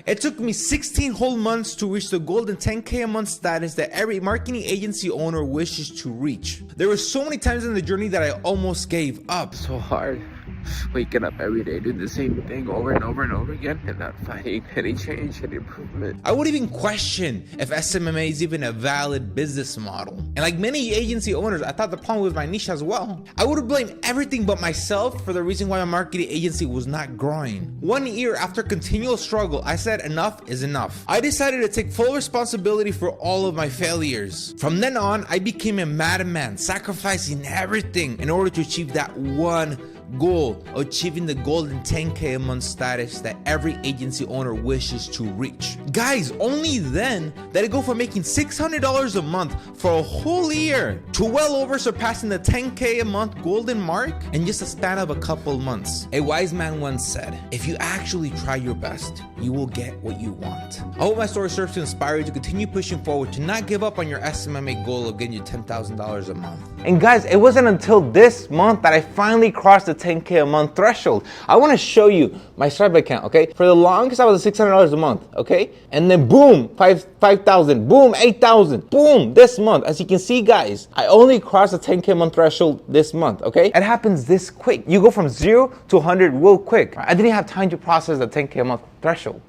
It took me 16 whole months to reach the golden 10K a month status that every marketing agency owner wishes to reach. There were so many times in the journey that I almost gave up. So hard. Waking up every day, doing the same thing over and over and over again, and not finding any change, any improvement. I would even question if SMMA is even a valid business model. And like many agency owners, I thought the problem was my niche as well. I would have blamed everything but myself for the reason why my marketing agency was not growing. 1 year after continual struggle, I said enough is enough. I decided to take full responsibility for all of my failures. From then on, I became a madman, sacrificing everything in order to achieve that one goal of achieving the golden 10K a month status that every agency owner wishes to reach. Guys, only then did I go from making $600 a month for a whole year to well over surpassing the 10K a month golden mark in just a span of a couple months. A wise man once said, if you actually try your best, you will get what you want. I hope my story serves to inspire you to continue pushing forward, to not give up on your SMMA goal of getting you $10,000 a month. And guys, it wasn't until this month that I finally crossed the 10K a month threshold. I want to show you my Stripe account, okay? For the longest, I was at $600 a month, okay? And then boom, 5,000, boom, 8,000, boom, this month. As you can see, guys, I only crossed the 10K a month threshold this month, okay? It happens this quick. You go from 0 to 100 real quick. I didn't have time to process the 10K a month threshold.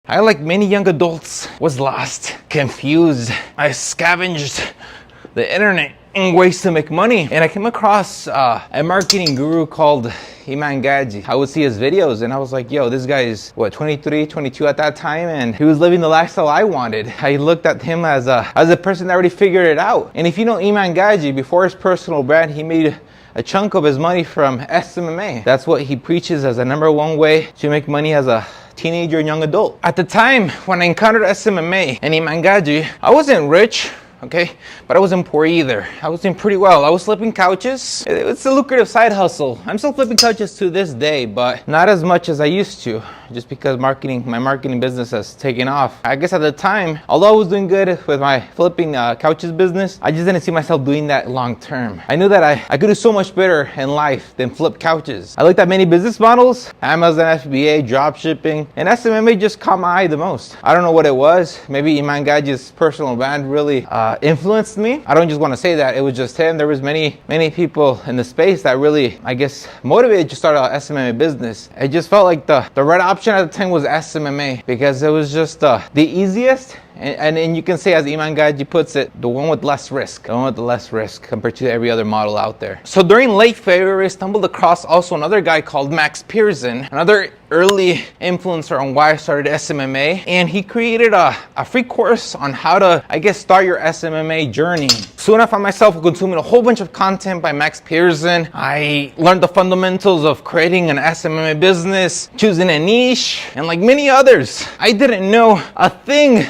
I, like many young adults, was lost, confused. I scavenged the internet in ways to make money. And I came across a marketing guru called Iman Gaji. I would see his videos and I was like, yo, this guy is what, 23, 22 at that time, and he was living the lifestyle I wanted. I looked at him as a person that already figured it out. And if you know Iman Gaji, before his personal brand, he made a chunk of his money from SMMA. That's what he preaches as a #1 way to make money as a teenager and young adult. At the time when I encountered SMMA and Iman Gaji, I wasn't rich, okay, but I wasn't poor either. I was doing pretty well. I was flipping couches. It's a lucrative side hustle. I'm still flipping couches to this day, but not as much as I used to, just because my marketing business has taken off. I guess at the time, although I was doing good with my flipping couches business, I just didn't see myself doing that long term. I knew that I could do so much better in life than flip couches. I looked at many business models, Amazon FBA, drop shipping, and SMMA just caught my eye the most. I don't know what it was. Maybe Iman Gaji's personal brand really influenced me. I don't just want to say that it was just him. There was many people in the space that really, I guess, motivated to start an SMMA business. It just felt like the right option at the time was SMMA because it was just the easiest. And you can say, as Iman Gaji puts it, the one with less risk. The one with the less risk compared to every other model out there. So during late February, I stumbled across also another guy called Max Pearson, another early influencer on why I started SMMA. And he created a free course on how to, I guess, start your SMMA journey. Soon I found myself consuming a whole bunch of content by Max Pearson. I learned the fundamentals of creating an SMMA business, choosing a niche, and like many others, I didn't know a thing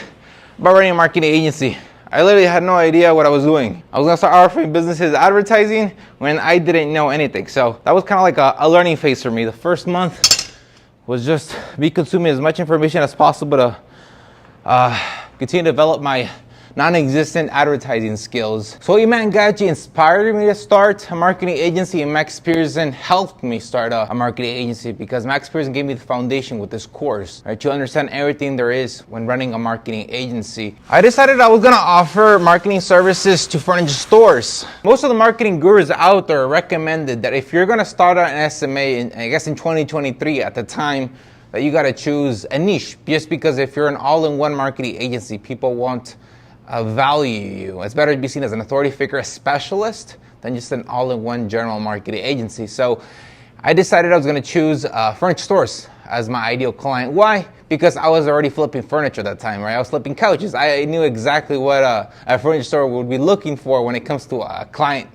about running a marketing agency. I literally had no idea what I was doing. I was gonna start offering businesses advertising when I didn't know anything. So that was kind of like a learning phase for me. The first month was just me consuming as much information as possible to continue to develop my non-existent advertising skills. So Iman Gaji inspired me to start a marketing agency, and Max Pearson helped me start a marketing agency because Max Pearson gave me the foundation with this course, right, to understand everything there is when running a marketing agency. I decided I was gonna offer marketing services to furniture stores. Most of the marketing gurus out there recommended that if you're gonna start an SMA, I guess in 2023 at the time, that you gotta choose a niche, just because if you're an all-in-one marketing agency, people want value you. It's better to be seen as an authority figure, a specialist, than just an all-in-one general marketing agency. So I decided I was going to choose furniture stores as my ideal client. Why? Because I was already flipping furniture at that time, right? I was flipping couches. I knew exactly what a furniture store would be looking for when it comes to a client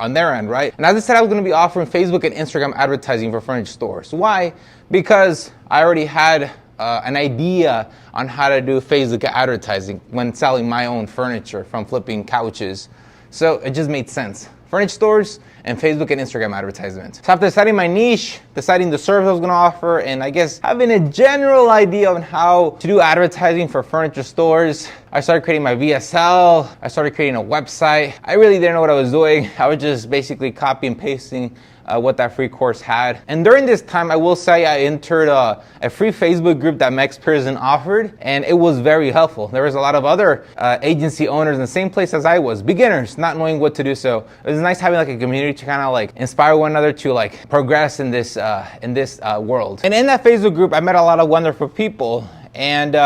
on their end, right? And as I said, I was going to be offering Facebook and Instagram advertising for furniture stores. Why? Because I already had an idea on how to do Facebook advertising when selling my own furniture from flipping couches. So it just made sense. Furniture stores and Facebook and Instagram advertisements. So after deciding my niche, deciding the service I was going to offer, and I guess having a general idea on how to do advertising for furniture stores, I started creating my VSL. I started creating a website. I really didn't know what I was doing. I was just basically copy and pasting what that free course had. And during this time, I will say I entered a free Facebook group that Max Pearson offered, and it was very helpful. There was a lot of other agency owners in the same place as I was, beginners, not knowing what to do. So it was nice having like a community to kind of like inspire one another to like progress in this world. And in that Facebook group, I met a lot of wonderful people, and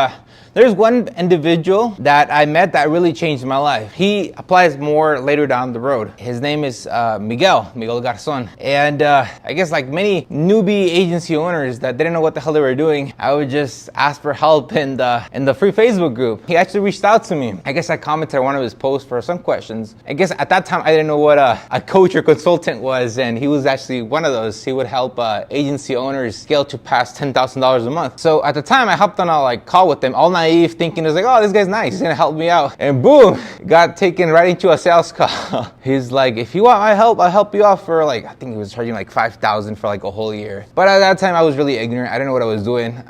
there's one individual that I met that really changed my life. He applies more later down the road. His name is Miguel Garzon. And I guess like many newbie agency owners that didn't know what the hell they were doing, I would just ask for help in the free Facebook group. He actually reached out to me. I guess I commented on one of his posts for some questions. I guess at that time I didn't know what a coach or consultant was, and he was actually one of those. He would help agency owners scale to past $10,000 a month. So at the time I hopped on a like call with him all night, naive, thinking it was like, oh, this guy's nice, he's gonna help me out. And boom, got taken right into a sales call. He's like, if you want my help, I'll help you out for like, I think he was charging like $5,000 for like a whole year. But at that time, I was really ignorant. I didn't know what I was doing.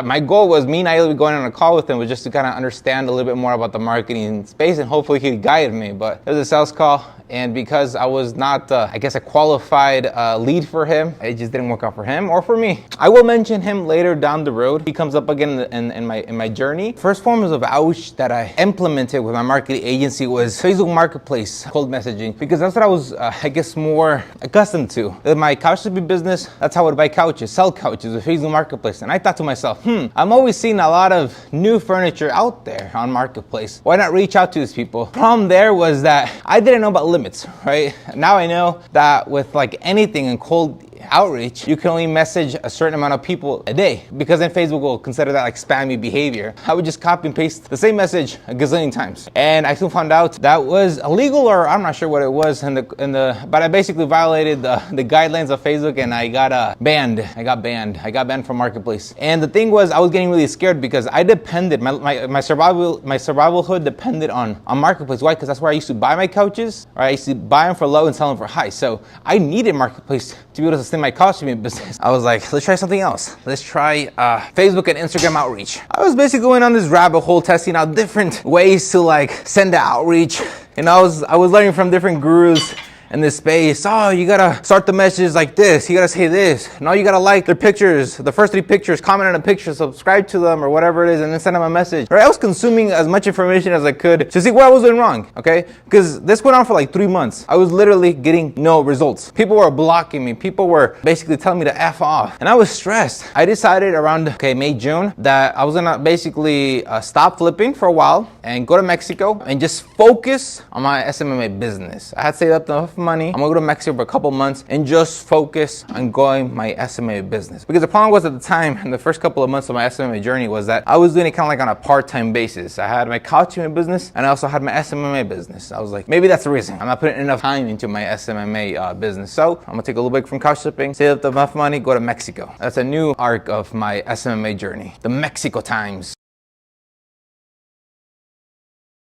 My goal was, me naively going on a call with him, was just to kind of understand a little bit more about the marketing space, and hopefully he'd guide me. But it was a sales call, and because I was not, I guess, a qualified lead for him, it just didn't work out for him or for me. I will mention him later down the road. He comes up again in my journey. First forms of outreach that I implemented with my marketing agency was Facebook Marketplace, cold messaging, because that's what I was, I guess, more accustomed to. In my couch surfing business, that's how I would buy couches, sell couches with Facebook Marketplace. And I thought to myself, I'm always seeing a lot of new furniture out there on Marketplace. Why not reach out to these people? Problem there was that I didn't know about limits, right? Now I know that with like anything in cold outreach, you can only message a certain amount of people a day, because then Facebook will consider that like spammy behavior. I would just copy and paste the same message a gazillion times, and I soon found out that was illegal, or I'm not sure what it was but I basically violated the guidelines of Facebook, and I got banned. I got banned from Marketplace. And the thing was, I was getting really scared because I depended, my survivalhood depended on Marketplace. Why? Because that's where I used to buy my couches, or I used to buy them for low and sell them for high. So I needed Marketplace to be able to sustain my costuming business. I was like, let's try something else. Let's try Facebook and Instagram outreach. I was basically going on this rabbit hole, testing out different ways to like send the outreach. And I was learning from different gurus in this space. Oh, you gotta start the message like this. You gotta say this. No, you gotta like their pictures, the first 3 pictures, comment on a picture, subscribe to them, or whatever it is, and then send them a message. Right? I was consuming as much information as I could to see what I was doing wrong, okay? Because this went on for like 3 months. I was literally getting no results. People were blocking me. People were basically telling me to F off. And I was stressed. I decided around, May, June, that I was gonna basically stop flipping for a while and go to Mexico and just focus on my SMMA business. I had saved up enough money. I'm gonna go to Mexico for a couple months and just focus on growing my SMA business. Because the problem was, at the time, in the first couple of months of my SMA journey, was that I was doing it kind of like on a part-time basis. I had my couching business and I also had my SMMA business. I was like, maybe that's the reason I'm not putting enough time into my SMMA business. So I'm gonna take a little break from couch shipping, save up enough money, go to Mexico. That's a new arc of my SMMA journey, the Mexico times.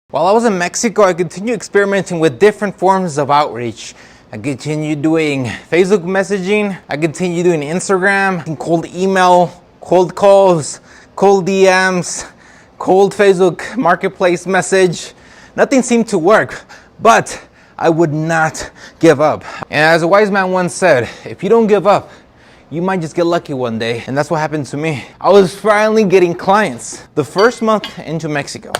While I was in Mexico, I continued experimenting with different forms of outreach. I continued doing Facebook messaging. I continued doing Instagram, cold email, cold calls, cold DMs, cold Facebook Marketplace message. Nothing seemed to work, but I would not give up. And as a wise man once said, if you don't give up, you might just get lucky one day. And that's what happened to me. I was finally getting clients. The first month into Mexico,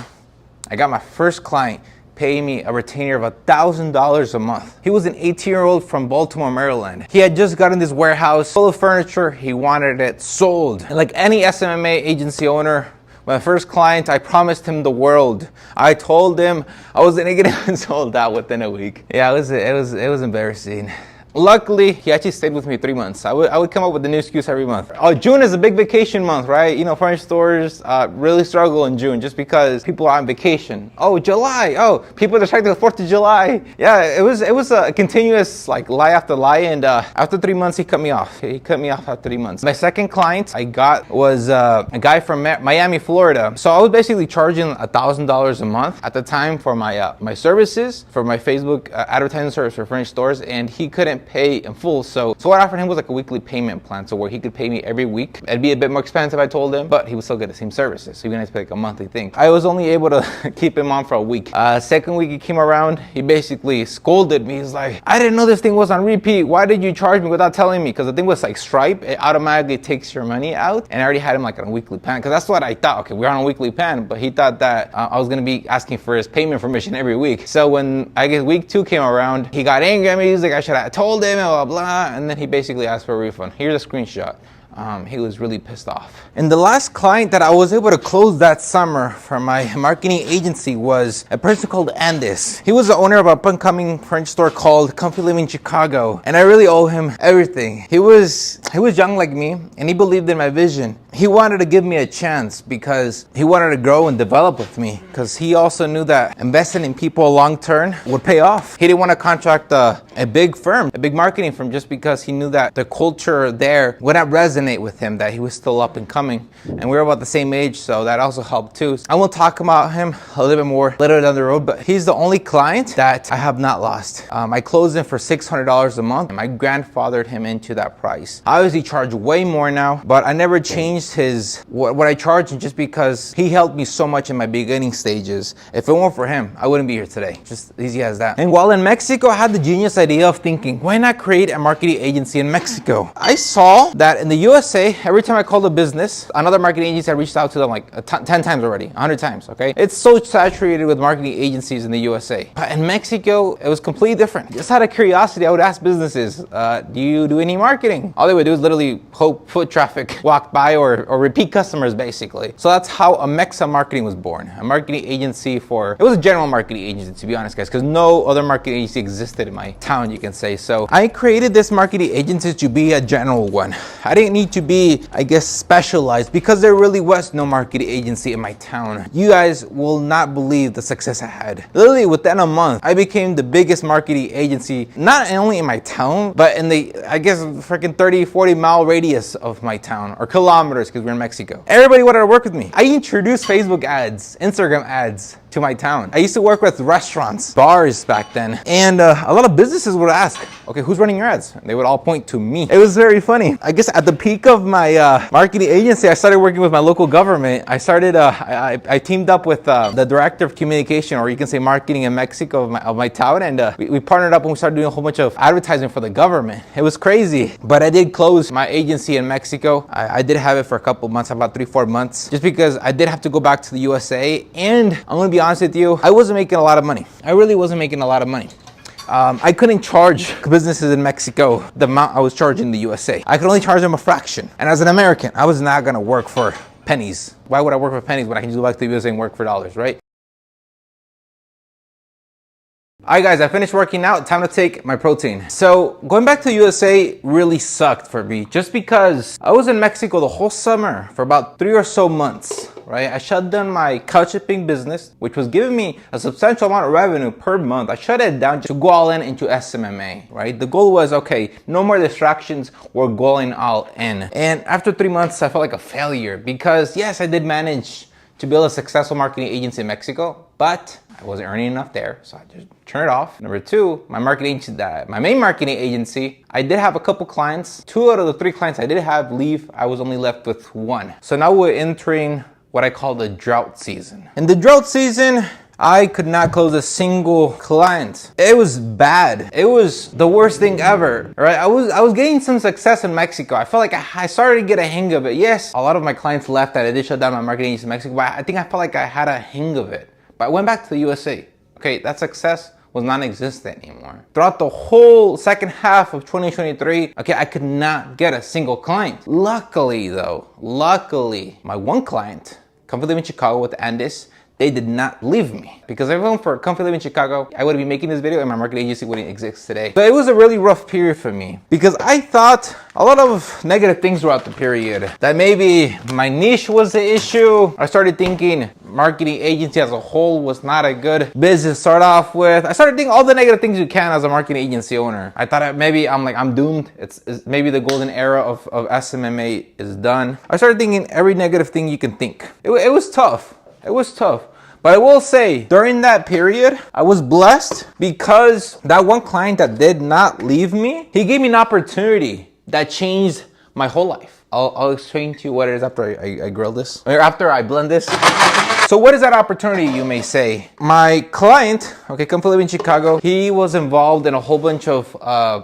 I got my first client paying me a retainer of $1,000 a month. He was an 18-year-old from Baltimore, Maryland. He had just gotten this warehouse full of furniture. He wanted it sold. And like any SMMA agency owner, my first client, I promised him the world. I told him I was gonna get him sold out within a week. Yeah, it was embarrassing. Luckily, he actually stayed with me 3 months. I would come up with a new excuse every month. Oh, June is a big vacation month, right? You know, furniture stores really struggle in June just because people are on vacation. Oh, July. Oh, people are distracted with 4th of July. Yeah, it was a continuous like lie after lie. And after 3 months, he cut me off. He cut me off after 3 months. My second client I got was a guy from Miami, Florida. So I was basically charging $1,000 a month at the time for my services, for my Facebook advertising service for furniture stores, and he couldn't pay in full. So what I offered him was like a weekly payment plan, so where he could pay me every week. It'd be a bit more expensive, I told him, but he would still get the same services. So he wouldn't have to pay like a monthly thing. I was only able to keep him on for a week. Second week he came around, he basically scolded me. He's like, I didn't know this thing was on repeat. Why did you charge me without telling me? Because the thing was like Stripe, it automatically takes your money out. And I already had him like on a weekly plan, because that's what I thought. Okay, we're on a weekly plan, but he thought that I was gonna be asking for his payment information every week. So when I guess week 2 came around, he got angry at me. He's like, I should have told him, blah, blah. And then he basically asked for a refund. Here's a screenshot. He was really pissed off. And the last client that I was able to close that summer for my marketing agency was a person called Andis. He was the owner of an up-and-coming French store called Comfy Living Chicago, and I really owe him everything. He was young like me, and he believed in my vision. He wanted to give me a chance because he wanted to grow and develop with me, because he also knew that investing in people long-term would pay off. He didn't want to contract a big firm, a big marketing firm, just because he knew that the culture there would not resonate with him, that he was still up and coming, and we were about the same age, so that also helped too. I will talk about him a little bit more later down the road, but he's the only client that I have not lost. I closed him for $600 a month, and I grandfathered him into that price. I obviously charge way more now, but I never changed what I charge him, just because he helped me so much in my beginning stages. If it weren't for him, I wouldn't be here today. Just easy as that. And while in Mexico, I had the genius idea of thinking, why not create a marketing agency in Mexico? I saw that in the USA, every time I called a business, another marketing agency, I reached out to them like 10 times already, 100 times, okay? It's so saturated with marketing agencies in the USA. But in Mexico, it was completely different. Just out of curiosity, I would ask businesses, do you do any marketing? All they would do is literally hope foot traffic walked by or repeat customers, basically. So that's how Amexa Marketing was born. A marketing agency it was a general marketing agency, to be honest, guys, because no other marketing agency existed in my town, you can say. So I created this marketing agency to be a general one. I didn't need to be, I guess, specialized, because there really was no marketing agency in my town. You guys will not believe the success I had. Literally within a month, I became the biggest marketing agency, not only in my town, but in the, I guess, freaking 30-40 mile radius of my town, or kilometers, because we're in Mexico. Everybody wanted to work with me. I introduced Facebook ads, Instagram ads to my town. I used to work with restaurants, bars back then, and a lot of businesses would ask, okay, who's running your ads? And they would all point to me. It was very funny. I guess at the peak of my marketing agency, I started working with my local government. I started, I teamed up with the director of communication, or you can say marketing in Mexico of my town, and we partnered up and we started doing a whole bunch of advertising for the government. It was crazy, but I did close my agency in Mexico. I did have it for a couple months, about 3-4 months, just because I did have to go back to the USA, and I'm gonna be honest with you, I wasn't making a lot of money. I really wasn't making a lot of money. I couldn't charge businesses in Mexico the amount I was charging in the USA. I could only charge them a fraction. And as an American, I was not gonna work for pennies. Why would I work for pennies when I can just go back to the USA and work for dollars, right? Alright guys, I finished working out, time to take my protein. So going back to the USA really sucked for me, just because I was in Mexico the whole summer for about 3 or so months, right? I shut down my couch shipping business, which was giving me a substantial amount of revenue per month. I shut it down to go all in into SMMA, right? The goal was, okay, no more distractions, we're going all in. And after 3 months, I felt like a failure, because yes, I did manage to build a successful marketing agency in Mexico, but I wasn't earning enough there, so I just turned it off. Number 2, my main marketing agency, I did have a couple clients. 2 out of the 3 clients I did have leave. I was only left with 1. So now we're entering what I call the drought season. In the drought season, I could not close a single client. It was bad. It was the worst thing ever, right? I was getting some success in Mexico. I felt like I started to get a hang of it. Yes, a lot of my clients left that I did shut down my marketing agency in Mexico, but I think I felt like I had a hang of it. But I went back to the USA. Okay, that success was non-existent anymore. Throughout the whole second half of 2023, okay, I could not get a single client. Luckily though, my one client, Comfy Living Chicago with Andis, they did not leave me. Because if it wasn't for Comfy Living Chicago, I would be making this video and my marketing agency wouldn't exist today. So it was a really rough period for me, because I thought a lot of negative things throughout the period. That maybe my niche was the issue. I started thinking marketing agency as a whole was not a good business to start off with. I started thinking all the negative things you can as a marketing agency owner. I thought maybe I'm doomed. It's maybe the golden era of SMMA is done. I started thinking every negative thing you can think. It was tough. It was tough. But I will say, during that period, I was blessed because that one client that did not leave me, he gave me an opportunity that changed my whole life. I'll explain to you what it is after I grill this, or after I blend this. So what is that opportunity, you may say? My client, okay, come to live in Chicago, he was involved in a whole bunch of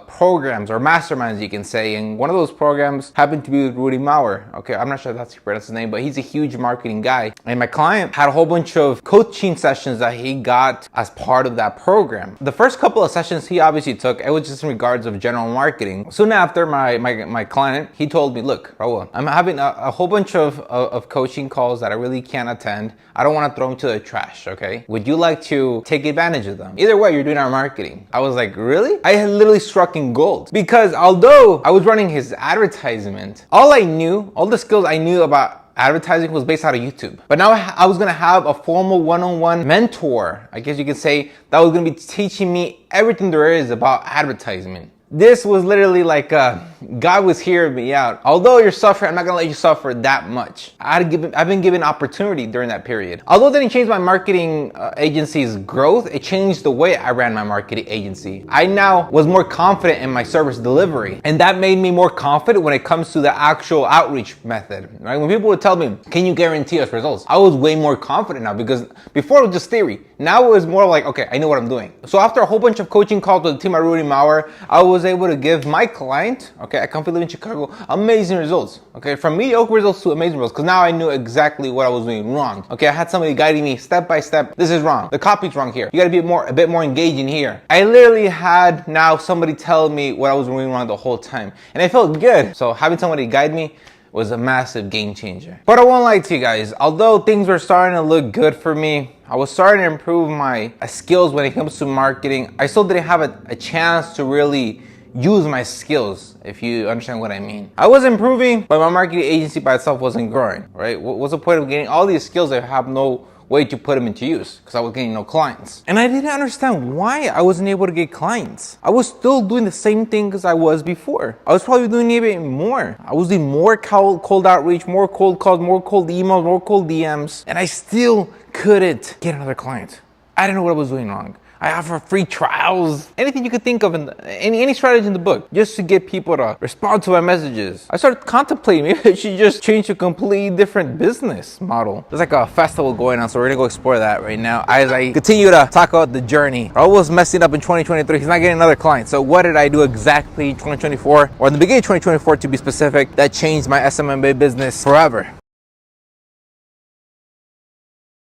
programs or masterminds, you can say. And one of those programs happened to be with Rudy Maurer. Okay, I'm not sure if that's how you pronounce his name, but he's a huge marketing guy. And my client had a whole bunch of coaching sessions that he got as part of that program. The first couple of sessions he obviously took, it was just in regards of general marketing. Soon after, my client, he told me, look, Raul, I'm having a whole bunch of coaching calls that I really can't attend. I don't want to throw them to the trash, okay? Would you like to take advantage of them? Either way, you're doing our marketing. I was like, really? I had literally struck in gold. Because although I was running his advertisement, all the skills I knew about advertising was based out of YouTube. But now I was gonna have a formal one-on-one mentor, I guess you could say, that was gonna be teaching me everything there is about advertisement. This was literally like God was hearing me out. Although you're suffering, I'm not gonna let you suffer that much. I've been given opportunity during that period. Although it didn't change my marketing agency's growth, it changed the way I ran my marketing agency. I now was more confident in my service delivery, and that made me more confident when it comes to the actual outreach method. Right? When people would tell me, "Can you guarantee us results?" I was way more confident now, because before it was just theory. Now it was more like, okay, I know what I'm doing. So after a whole bunch of coaching calls with the team at Rudy Maurer, I was able to give my client, okay, I come to live in Chicago, amazing results. Okay, from mediocre results to amazing results, because now I knew exactly what I was doing wrong. Okay, I had somebody guiding me step by step. This is wrong. The copy's wrong here. You gotta be a bit more engaging here. I literally had now somebody tell me what I was doing wrong the whole time, and I felt good. So having somebody guide me was a massive game changer. But I won't lie to you guys, although things were starting to look good for me, I was starting to improve my skills when it comes to marketing, I still didn't have a chance to really use my skills, if you understand what I mean. I was improving, but my marketing agency by itself wasn't growing, right? What's the point of getting all these skills if I have no way to put them into use? Because I was getting no clients. And I didn't understand why I wasn't able to get clients. I was still doing the same thing as I was before. I was probably doing even more. I was doing more cold outreach, more cold calls, more cold emails, more cold DMs, and I still couldn't get another client. I didn't know what I was doing wrong. I offer free trials, anything you could think of, in any strategy in the book, just to get people to respond to my messages. I started contemplating, maybe I should just change to a completely different business model. There's like a festival going on, so we're gonna go explore that right now as I continue to talk about the journey. I was messing up in 2023, he's not getting another client. So what did I do exactly in 2024, or in the beginning of 2024 to be specific, that changed my SMMA business forever?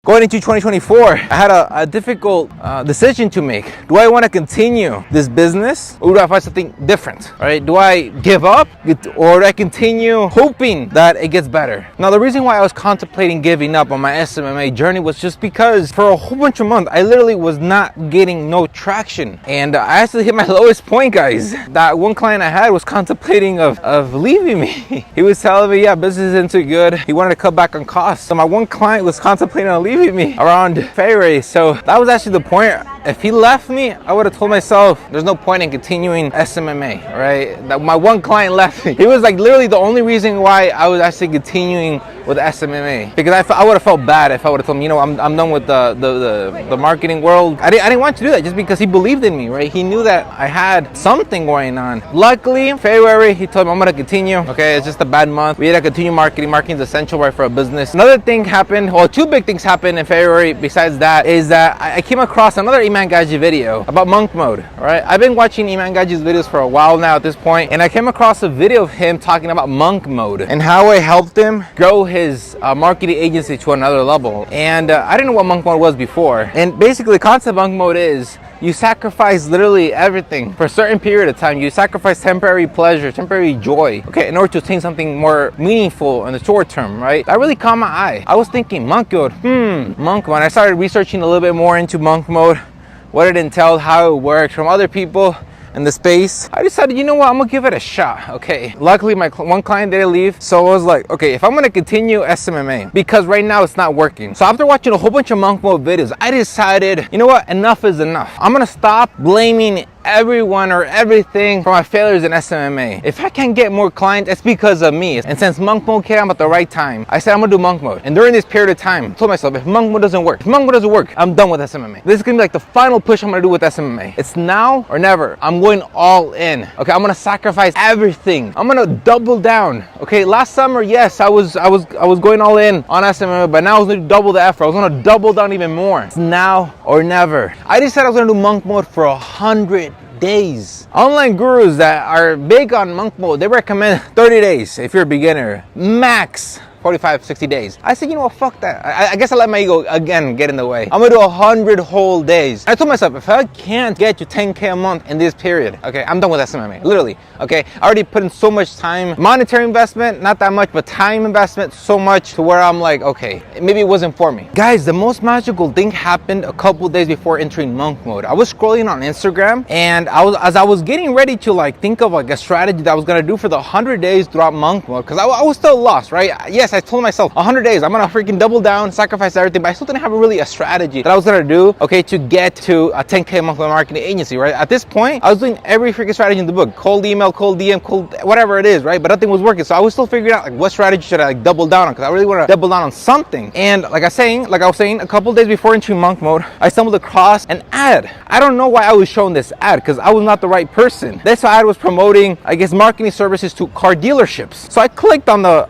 Going into 2024, I had a difficult decision to make. Do I want to continue this business, or do I find something different? Right? Do I give up, or do I continue hoping that it gets better? Now, the reason why I was contemplating giving up on my SMMA journey was just because for a whole bunch of months, I literally was not getting no traction. And I actually hit my lowest point, guys. That one client I had was contemplating of leaving me. He was telling me, yeah, business isn't too good. He wanted to cut back on costs. So my one client was contemplating on leaving me around February. So that was actually the point. If he left me, I would have told myself there's no point in continuing SMMA, right? That my one client left me. He was like literally the only reason why I was actually continuing with SMMA, because I would have felt bad if I would have told him, you know, I'm done with the marketing world. I didn't want to do that just because he believed in me, right? He knew that I had something going on. Luckily, in February, he told me I'm gonna continue. Okay, it's just a bad month. We had to continue marketing. Marketing is essential, right, for a business. Another thing happened, well, two big things happened in February besides that, is that I came across another Iman Gaji video about monk mode, right? I've been watching Iman Gaji's videos for a while now at this point, and I came across a video of him talking about monk mode and how it helped him grow his marketing agency to another level. And I didn't know what monk mode was before. And basically the concept of monk mode is you sacrifice literally everything for a certain period of time. You sacrifice temporary pleasure, temporary joy, okay, in order to attain something more meaningful in the short term, right? That really caught my eye. I was thinking monk mode, monk mode. I started researching a little bit more into monk mode, what it entailed, how it works from other people in the space. I decided, you know what, I'm gonna give it a shot. Okay, luckily my one client didn't leave, so I was like, okay, if I'm gonna continue SMMA, because right now it's not working. So after watching a whole bunch of monk mode videos, I decided, you know what, enough is enough. I'm gonna stop blaming everyone or everything for my failures in SMMA. If I can't get more clients, it's because of me. And since monk mode came at the right time, I said I'm gonna do monk mode. And during this period of time, I told myself, if monk mode doesn't work, I'm done with SMMA. This is gonna be like the final push I'm gonna do with SMMA. It's now or never. I'm going all in. Okay, I'm gonna sacrifice everything. I'm gonna double down. Okay, last summer, yes, I was going all in on SMMA, but now I was gonna double the effort. I was gonna double down even more. It's now or never. I decided I was gonna do monk mode for 100 days. Online gurus that are big on monk mode, they recommend 30 days if you're a beginner. Max 45, 60 days. I said, you know what, fuck that. I guess I let my ego again get in the way. I'm gonna do 100 whole days. I told myself, if I can't get to 10K a month in this period, okay, I'm done with SMMA, literally. Okay, I already put in so much time, monetary investment, not that much, but time investment so much to where I'm like, okay, maybe it wasn't for me. Guys, the most magical thing happened a couple days before entering monk mode. I was scrolling on Instagram, and as I was getting ready to like think of like a strategy that I was gonna do for the 100 days throughout monk mode, because I was still lost, right? Yes, I told myself 100 days, I'm gonna freaking double down, sacrifice everything, but I still didn't have really a strategy that I was gonna do, okay, to get to a 10K monthly marketing agency, right? At this point, I was doing every freaking strategy in the book, cold email, cold DM, cold whatever it is, right? But nothing was working, so I was still figuring out like what strategy should I like double down on, because I really want to double down on something. And like I was saying, a couple days before entering monk mode, I stumbled across an ad. I don't know why I was shown this ad, because I was not the right person. This ad was promoting, I guess, marketing services to car dealerships. So I clicked on the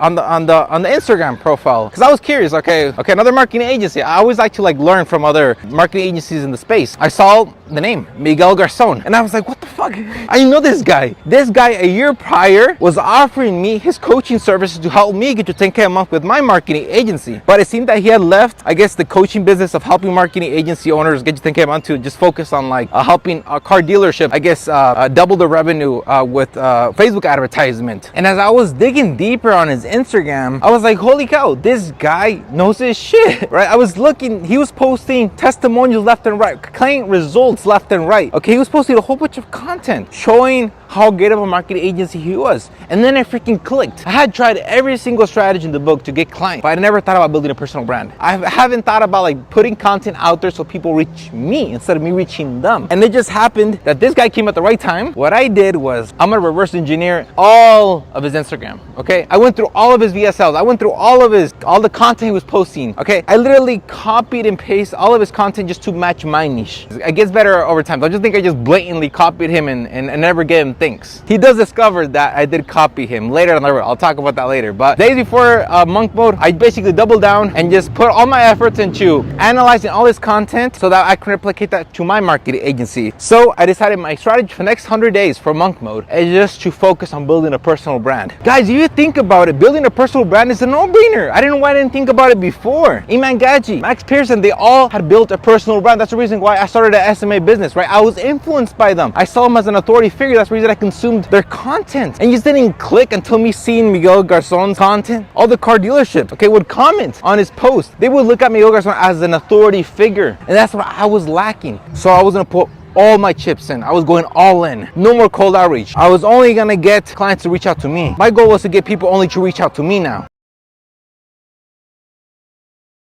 Instagram profile because I was curious. Okay, another marketing agency. I always like to like learn from other marketing agencies in the space. I saw the name Miguel Garzon, and I was like, what the fuck? I know this guy. This guy a year prior was offering me his coaching services to help me get to 10K a month with my marketing agency. But it seemed that he had left, I guess, the coaching business of helping marketing agency owners get to 10K a month to just focus on like helping a car dealership, I guess, double the revenue with Facebook advertisement. And as I was digging deeper on his Instagram, I was like, holy cow, this guy knows his shit, right? I was looking, he was posting testimonials left and right, client results left and right. Okay, he was posting a whole bunch of content showing how great of a marketing agency he was. And then I freaking clicked. I had tried every single strategy in the book to get clients, but I never thought about building a personal brand. I haven't thought about like putting content out there so people reach me instead of me reaching them. And it just happened that this guy came at the right time. What I did was I'm gonna reverse engineer all of his Instagram. Okay, I went through all of his VSLs. I went through all the content he was posting. Okay, I literally copied and pasted all of his content just to match my niche. It gets better over time. I just think I just blatantly copied him and never gave him thanks. He does discover that I did copy him later on the road. I'll talk about that later. But days before monk mode, I basically doubled down and just put all my efforts into analyzing all his content so that I can replicate that to my marketing agency. So I decided my strategy for the next 100 days for monk mode is just to focus on building a personal brand. Guys, if you think about it, building a personal brand is a no-brainer. I don't know why I didn't think about it before. Iman Gaji, Max Pearson, they all had built a personal brand. That's the reason why I started an SMA business, right? I was influenced by them. I saw them as an authority figure. That's the reason I consumed their content. And you just didn't click until me seeing Miguel Garzon's content. All the car dealerships, okay, would comment on his post. They would look at Miguel Garzon as an authority figure. And that's what I was lacking. So I was gonna put all my chips in. I was going all in. No more cold outreach. I was only gonna get clients to reach out to me. My goal was to get people only to reach out to me now.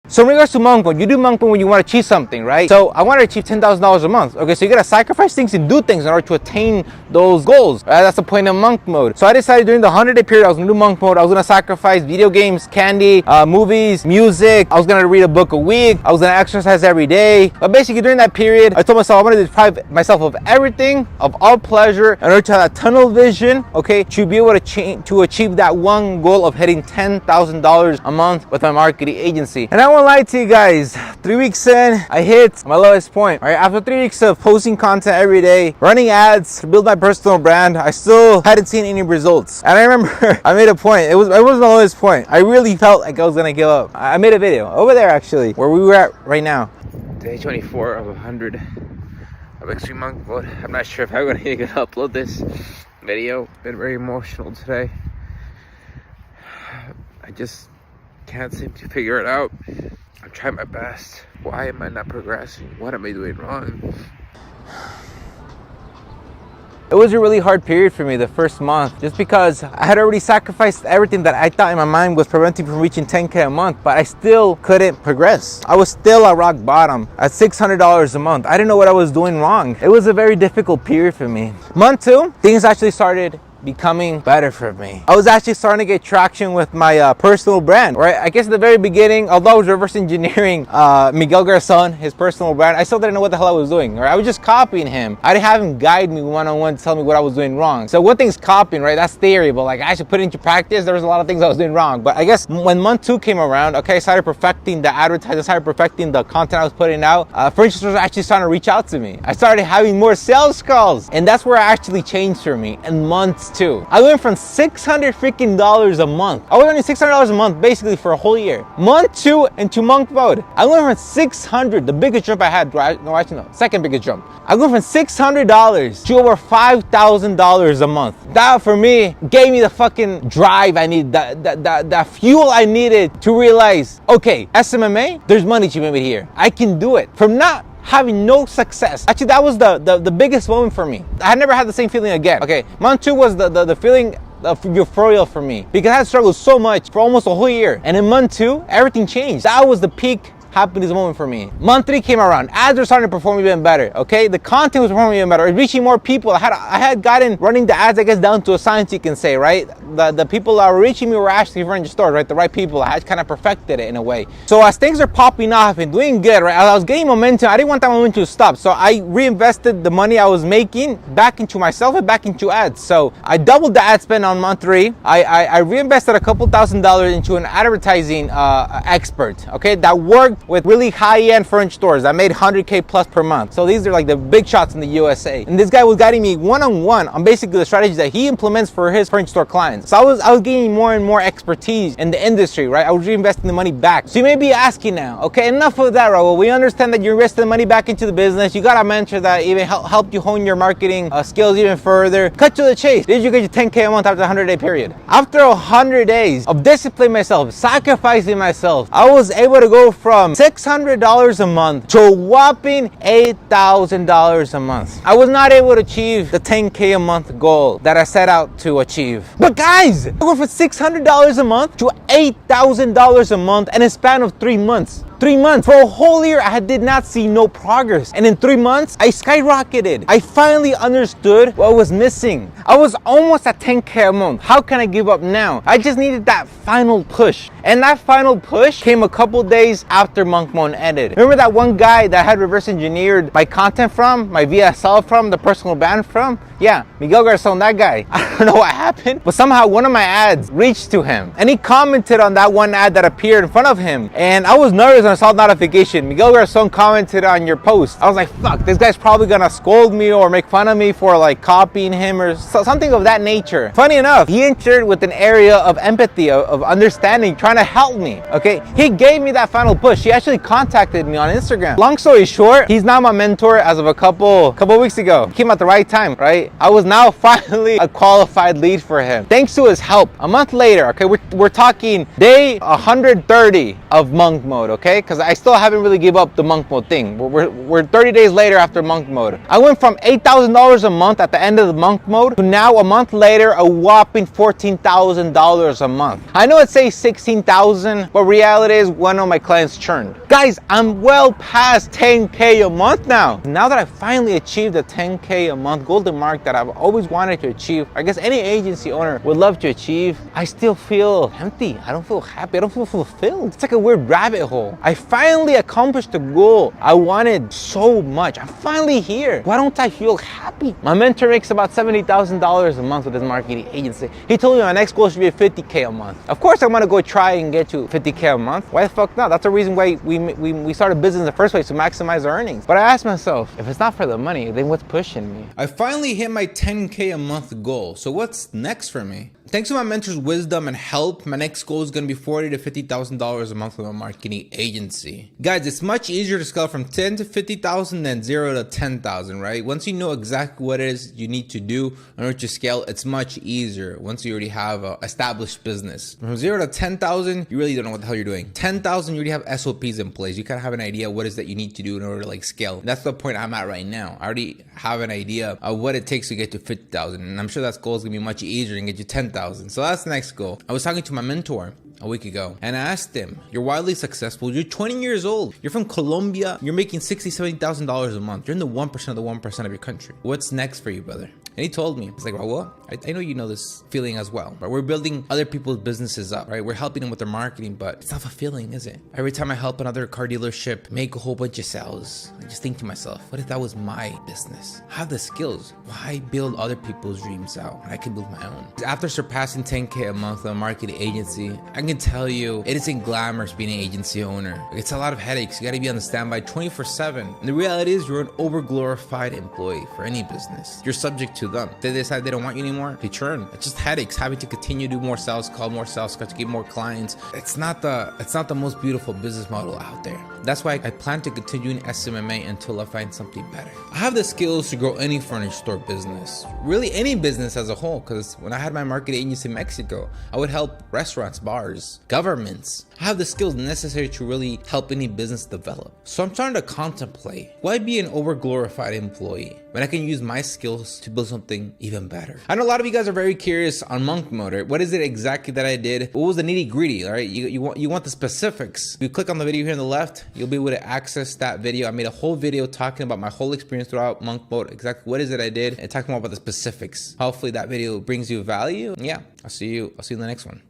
So in regards to monk mode, you do monk mode when you want to achieve something, right? So I want to achieve $10,000 a month. Okay, so you gotta sacrifice things and do things in order to attain those goals. Right? That's the point of monk mode. So I decided during the 100-day period I was gonna do monk mode. I was gonna sacrifice video games, candy, movies, music. I was gonna read a book a week. I was gonna exercise every day. But basically during that period, I told myself I'm gonna deprive myself of everything, of all pleasure, in order to have that tunnel vision, okay, to be able to achieve that one goal of hitting $10,000 a month with my marketing agency. And I won't lie to you guys, 3 weeks in, I hit my lowest point. Right after 3 weeks of posting content every day, running ads to build my personal brand, I still hadn't seen any results. And I remember I made a point. It was the lowest point. I really felt like I was gonna give up. I made a video over there actually, where we were at right now. Day 24 of 100 of Extreme Monk Mode. I'm not sure if I'm gonna even upload this video. Been very emotional today. I just can't seem to figure it out. I'm trying my best. Why am I not progressing? What am I doing wrong? It was a really hard period for me the first month, just because I had already sacrificed everything that I thought in my mind was preventing me from reaching 10K a month, but I still couldn't progress. I was still at rock bottom at $600 a month. I didn't know what I was doing wrong. It was a very difficult period for me. Month 2, things actually started becoming better for me. I was actually starting to get traction with my personal brand, right? I guess at the very beginning, although I was reverse engineering Miguel Garzon, his personal brand, I still didn't know what the hell I was doing, right? I was just copying him. I didn't have him guide me one-on-one to tell me what I was doing wrong. So one thing's copying, right? That's theory, but like I actually put it into practice. There was a lot of things I was doing wrong. But I guess when month 2 came around, okay, I started perfecting the advertising, I started perfecting the content I was putting out. Furniture stores actually started to reach out to me. I started having more sales calls, and that's where it actually changed for me in months 2. I went from $600 freaking a month. I was earning $600 a month basically for a whole year. Month 2 into monk mode, I went from 600, the biggest jump I had, no, second biggest jump. I went from $600 to over $5,000 a month. That for me gave me the fucking drive I needed, that fuel I needed to realize, okay, SMMA, there's money to be made here. I can do it. From not having no success. Actually, that was the biggest moment for me. I had never had the same feeling again. Okay, month 2 was the feeling of euphoria for me, because I had struggled so much for almost a whole year. And in month 2, everything changed. That was the peak happiness moment for me. Month 3 came around. Ads were starting to perform even better. Okay, the content was performing even better. It was reaching more people. I had gotten running the ads, I guess, down to a science, you can say, right? The people that were reaching me were actually furniture stores, right? The right people. I had kind of perfected it in a way. So as things are popping off and doing good, right? As I was getting momentum, I didn't want that momentum to stop. So I reinvested the money I was making back into myself and back into ads. So I doubled the ad spend on month 3. I reinvested a couple $1,000s into an advertising expert, okay, that worked with really high-end furniture stores that made 100K plus per month. So these are like the big shots in the USA. And this guy was guiding me one-on-one on basically the strategies that he implements for his furniture store clients. So I was gaining more and more expertise in the industry, right? I was reinvesting the money back. So you may be asking now, okay, enough of that, Raul. We understand that you're investing the money back into the business. You got a mentor that even helped you hone your marketing skills even further. Cut to the chase. Did you get your 10K a month after a 100-day period? After 100 days of disciplining myself, sacrificing myself, I was able to go from $600 a month to a whopping $8,000 a month. I was not able to achieve the 10K a month goal that I set out to achieve. But guys, I went from $600 a month to $8,000 a month in a span of 3 months. 3 months. For a whole year, I did not see no progress. And in 3 months, I skyrocketed. I finally understood what was missing. I was almost at 10K a month. How can I give up now? I just needed that final push. And that final push came a couple days after Monk Mode ended. Remember that one guy that had reverse engineered my content from, my VSL from, the personal brand from? Yeah, Miguel Garzon, that guy. I don't know what happened, but somehow one of my ads reached to him. And he commented on that one ad that appeared in front of him. And I was nervous when I saw the notification. Miguel Garzon commented on your post. I was like, fuck, this guy's probably gonna scold me or make fun of me for like copying him or something of that nature. Funny enough, he entered with an area of empathy, of understanding, trying to help me, okay? He gave me that final push. He actually contacted me on Instagram. Long story short, he's now my mentor as of a couple weeks ago. He came at the right time, right? I was now finally a qualified lead for him. Thanks to his help. A month later, okay, we're talking day 130 of Monk Mode, okay? Because I still haven't really give up the Monk Mode thing. We're 30 days later after Monk Mode. I went from $8,000 a month at the end of the Monk Mode to now a month later, a whopping $14,000 a month. I know it says 16,000, but reality is one of my clients churned. Guys, I'm well past 10K a month now. Now that I finally achieved the 10K a month golden mark that I've always wanted to achieve, I guess any agency owner would love to achieve, I still feel empty. I don't feel happy. I don't feel fulfilled. It's like a weird rabbit hole. I finally accomplished the goal I wanted so much. I'm finally here. Why don't I feel happy? My mentor makes about $70,000 a month with his marketing agency. He told me my next goal should be 50K a month. Of course, I'm gonna go try and get to 50K a month. Why the fuck not? That's the reason why we started business in the first place, to maximize our earnings. But I asked myself, if it's not for the money, then what's pushing me? I finally hit my 10K a month goal. So what's next for me? Thanks to my mentor's wisdom and help, my next goal is going to be $40,000 to $50,000 a month with my marketing agency. Guys, it's much easier to scale from 10 to 50,000 than 0 to 10,000, right? Once you know exactly what it is you need to do in order to scale, it's much easier once you already have an established business. From 0 to 10,000, you really don't know what the hell you're doing. 10,000, you already have SOPs in place. You kind of have an idea what it is that you need to do in order to like scale. That's the point I'm at right now. I already have an idea of what it takes to get to 50,000, and I'm sure that goal is gonna be much easier and get you 10,000. So that's the next goal. I was talking to my mentor a week ago and I asked him, you're wildly successful, you're 20 years old, you're from Colombia, you're making $60,000, $70,000 a month, you're in the 1% of the 1% of your country. What's next for you, brother? And he told me, he's like, Raul, I know you know this feeling as well, but we're building other people's businesses up, right? We're helping them with their marketing, but it's not fulfilling, is it? Every time I help another car dealership make a whole bunch of sales, I just think to myself, what if that was my business? I have the skills. Why build other people's dreams out when I can build my own? After surpassing 10K a month with a marketing agency, I can tell you it isn't glamorous being an agency owner. It's a lot of headaches. You gotta be on the standby 24/7. And the reality is you're an overglorified employee for any business. You're subject to them. If they decide they don't want you anymore, they churn. It's just headaches, having to continue to do more sales, call more sales, to get more clients. It's not the most beautiful business model out there. That's why I plan to continue in SMMA until I find something better. I have the skills to grow any furniture store business, really any business as a whole, because when I had my marketing agency in Mexico, I would help restaurants, bars, governments. I have the skills necessary to really help any business develop. So I'm starting to contemplate, why be an overglorified employee when I can use my skills to build something even better? I know a lot of you guys are very curious on monk mode, right? What is it exactly that I did? What was the nitty gritty, all right? You want the specifics. If you click on the video here on the left, you'll be able to access that video. I made a whole video talking about my whole experience throughout monk mode, exactly what is it I did, and talking more about the specifics. Hopefully that video brings you value. Yeah, I'll see you in the next one.